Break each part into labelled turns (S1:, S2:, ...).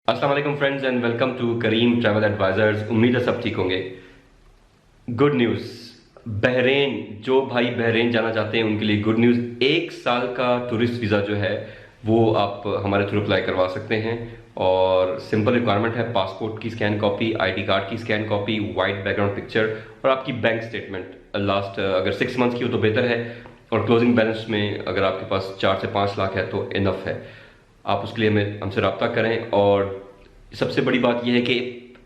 S1: अस्सलाम वालेकुम friends and welcome to Karim travel advisors. उम्मीद है सब ठीक होंगे। गुड न्यूज़, बहरीन, जो भाई बहरीन जाना चाहते हैं उनके लिए गुड न्यूज़। 1 साल का टूरिस्ट वीज़ा जो है वो आप हमारे थ्रू अप्लाई करवा सकते हैं और सिंपल रिक्वायरमेंट है पासपोर्ट की स्कैन कॉपी, आईडी कार्ड की scan copy, white background picture और आपकी बैंक स्टेटमेंट लास्ट अगर 6 मंथ्स की हो तो बेहतर है और क्लोजिंग बैलेंस में अगर आपके पास 4 से 5 लाख है तो इनफ है। आप उसके लिए हमसे रब्ता करें और सबसे बड़ी बात यह है कि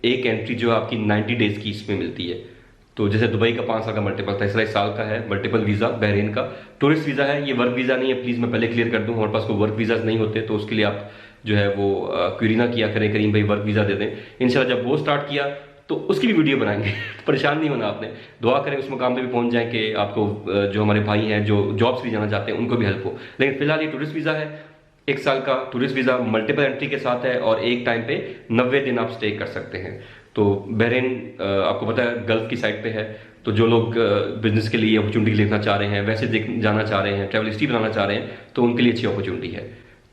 S1: एक एंट्री जो है आपकी 90 डेज की इसमें मिलती है। तो जैसे दुबई का 5 साल का मल्टीपल था, इसलिए साल का है मल्टीपल वीज़ा। बहरीन का टूरिस्ट वीज़ा है, ये वर्क वीज़ा नहीं है, प्लीज़ मैं पहले क्लियर कर दूं। हमारे पास कोई वर्क वीज़ाज नहीं होते तो उसके लिए आप जो है वो क्वेरी ना किया करें करीम भाई वर्क वीज़ा दे दें। इंशाल्लाह जब वो स्टार्ट किया तो उसकी भी वीडियो बनाएंगे। परेशान नहीं होना आपने, दुआ करें उस मुकाम पे भी पहुंच जाए कि आपको जो हमारे भाई हैं जो जॉब्स भी जाना चाहते हैं उनको भी हेल्प हो। लेकिन फिलहाल ये टूरिस्ट वीज़ा है, 1 साल का टूरिस्ट वीज़ा मल्टीपल एंट्री के साथ है और एक टाइम पे 90 दिन आप स्टे कर सकते हैं। तो बहरीन आपको पता है गल्फ की साइड पे है, तो जो लोग बिजनेस के लिए अपॉर्चुनिटी देखना चाह रहे हैं, वैसे जाना चाह रहे हैं, ट्रैवल हिस्ट्री बनाना चाह रहे हैं, तो उनके लिए अच्छी अपॉर्चुनिटी है।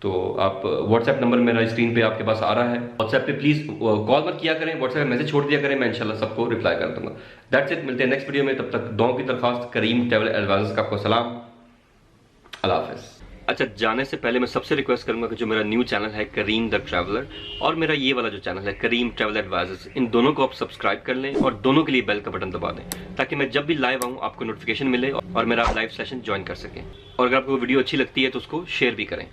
S1: तो आप व्हाट्सएप नंबर मेरा स्क्रीन पे आपके पास आ रहा है, व्हाट्सएप पे प्लीज़ कॉल मत किया करें, व्हाट्सएप पे मैसेज छोड़ दिया करें, मैं इंशाल्लाह सबको रिप्लाई कर दूंगा। दैट्स इट, मिलते हैं नेक्स्ट वीडियो में। तब तक दुआओं की दरखास्त, करीम ट्रैवल एडवाइजर्स का आपको सलाम, अल्लाह हाफिज़। अच्छा, जाने से पहले मैं सबसे रिक्वेस्ट करूंगा कि जो मेरा न्यू चैनल है करीम द ट्रैवलर और मेरा ये वाला जो चैनल है करीम ट्रैवल एडवाइजर्स, इन दोनों को आप सब्सक्राइब कर लें और दोनों के लिए बेल का बटन दबा दें ताकि मैं जब भी लाइव आऊं आपको नोटिफिकेशन मिले और मेरा लाइव सेशन ज्वाइन कर सकें। और अगर आपको वीडियो अच्छी लगती है तो उसको शेयर भी करें।